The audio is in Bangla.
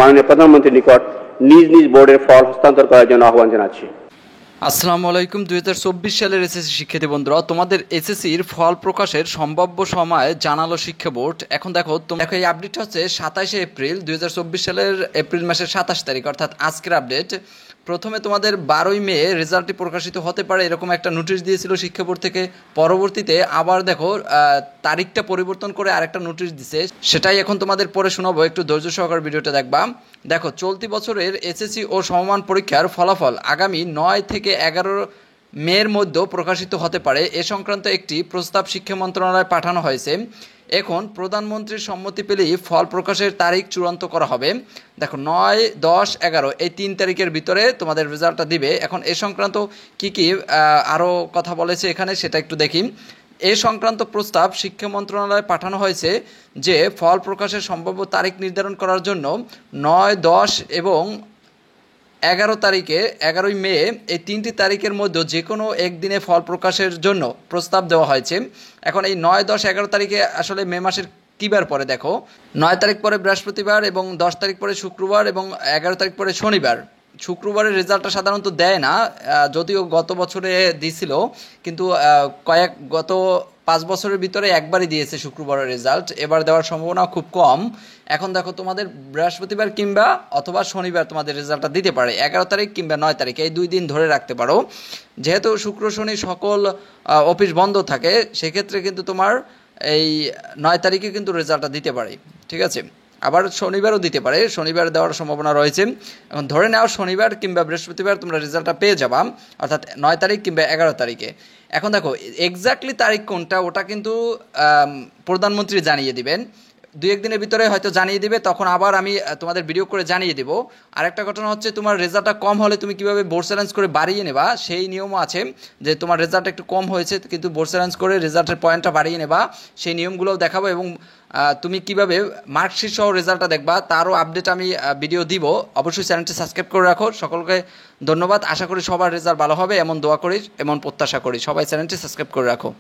মাননীয় প্রধানমন্ত্রীর নিকট নিজ নিজ বোর্ডের ফল হস্তান্তর করার জন্য আহ্বান জানাচ্ছি। আসসালামু আলাইকুম। 2024 সালের এসএসসি শিক্ষার্থী বন্ধুরা, তোমাদের এসএসসির ফল প্রকাশের সম্ভাব্য সময় জানালো শিক্ষা বোর্ড। এখন দেখো এই আপডেটটা হচ্ছে 27শে এপ্রিল 2024 সালের এপ্রিল মাসের 27 তারিখ, অর্থাৎ আজকের আপডেট। প্রথমে তোমাদের 12ই মে রেজাল্টটি প্রকাশিত হতে পারে এরকম একটা নোটিশ দিয়েছিল শিক্ষা বোর্ড থেকে। পরবর্তীতে আবার দেখো তারিখটা পরিবর্তন করে আরেকটা নোটিশ দিছে, সেটাই এখন তোমাদের পরে শোনাবো। একটু ধৈর্য সহকারে ভিডিওটা দেখবা। দেখো, চলতি বছরের এসএসসি ও সমমান পরীক্ষার ফলাফল আগামী 9 থেকে 11 মের মধ্যে প্রকাশিত হতে পারে, এ সংক্রান্ত একটি প্রস্তাব শিক্ষা মন্ত্রণালয়ে পাঠানো হয়েছে। এখন প্রধানমন্ত্রীর সম্মতি পেলেই ফল প্রকাশের তারিখ চূড়ান্ত করা হবে। দেখো, 9, 10, 11 এই 3 তারিখের ভিতরে তোমাদের রেজাল্টটা দিবে। এখন এ সংক্রান্ত কী কী আরও কথা বলেছে এখানে সেটা একটু দেখি। এ সংক্রান্ত প্রস্তাব শিক্ষা মন্ত্রণালয়ে পাঠানো হয়েছে যে ফল প্রকাশের সম্ভাব্য তারিখ নির্ধারণ করার জন্য 9, 10 এবং 11 তারিখে 11ই মে এই 3টি তারিখের মধ্যে যে কোনো একদিনে ফল প্রকাশের জন্য প্রস্তাব দেওয়া হয়েছে। এখন এই 9, 10, 11 তারিখে আসলে মে মাসের কী বার পরে? দেখো, 9 তারিখ পরে বৃহস্পতিবার এবং 10 তারিখ পরে শুক্রবার এবং 11 তারিখ পরে শনিবার। শুক্রবারের রেজাল্টটা সাধারণত দেয় না, যদিও গত বছরে দিছিল, কিন্তু গত 5 বছরের ভিতরে একবারই দিয়েছে শুক্রবারের রেজাল্ট, এবার দেওয়ার সম্ভাবনা খুব কম। এখন দেখো, তোমাদের বৃহস্পতিবার কিংবা অথবা শনিবার তোমাদের রেজাল্টটা দিতে পারে, 11 তারিখ কিংবা 9 তারিখ, এই 2 দিন ধরে রাখতে পারো। যেহেতু শুক্র শনি সকল অফিস বন্ধ থাকে, সেক্ষেত্রে কিন্তু তোমার এই 9 তারিখে কিন্তু রেজাল্টটা দিতে পারে, ঠিক আছে। আবার শনিবারও দিতে পারে, শনিবার দেওয়ার সম্ভাবনা রয়েছে। এখন ধরে নাও শনিবার কিংবা বৃহস্পতিবার তোমরা রেজাল্টটা পেয়ে যাবা, অর্থাৎ 9 তারিখ কিংবা 11 তারিখে। এখন দেখো, এক্স্যাক্টলি তারিখ কোনটা ওটা কিন্তু প্রধানমন্ত্রী জানিয়ে দিবেন, 2-1 দিনের ভিতরে হয়তো জানিয়ে দিবে, তখন আবার আমি তোমাদের ভিডিও করে জানিয়ে দেবো। আরেকটা ঘটনা হচ্ছে, তোমার রেজাল্টটা কম হলে তুমি কীভাবে বোর্ড চ্যালেঞ্জ করে বাড়িয়ে নেবা সেই নিয়মও আছে, যে তোমার রেজাল্ট একটু কম হয়েছে কিন্তু বোর্ড চ্যালেঞ্জ করে রেজাল্টের পয়েন্টটা বাড়িয়ে নেবা, সেই নিয়মগুলোও দেখাবো। এবং তুমি কিভাবে মার্কশিট সহ রেজাল্টটা দেখবা তারও আপডেট আমি ভিডিও দিব। অবশ্যই চ্যানেলটি সাবস্ক্রাইব করে রাখো। সকলকে ধন্যবাদ। আশা করি সবার রেজাল্ট ভালো হবে, এমন দোয়া করি, এমন প্রত্যাশা করি। সবাই চ্যানেলটি সাবস্ক্রাইব করে রাখো।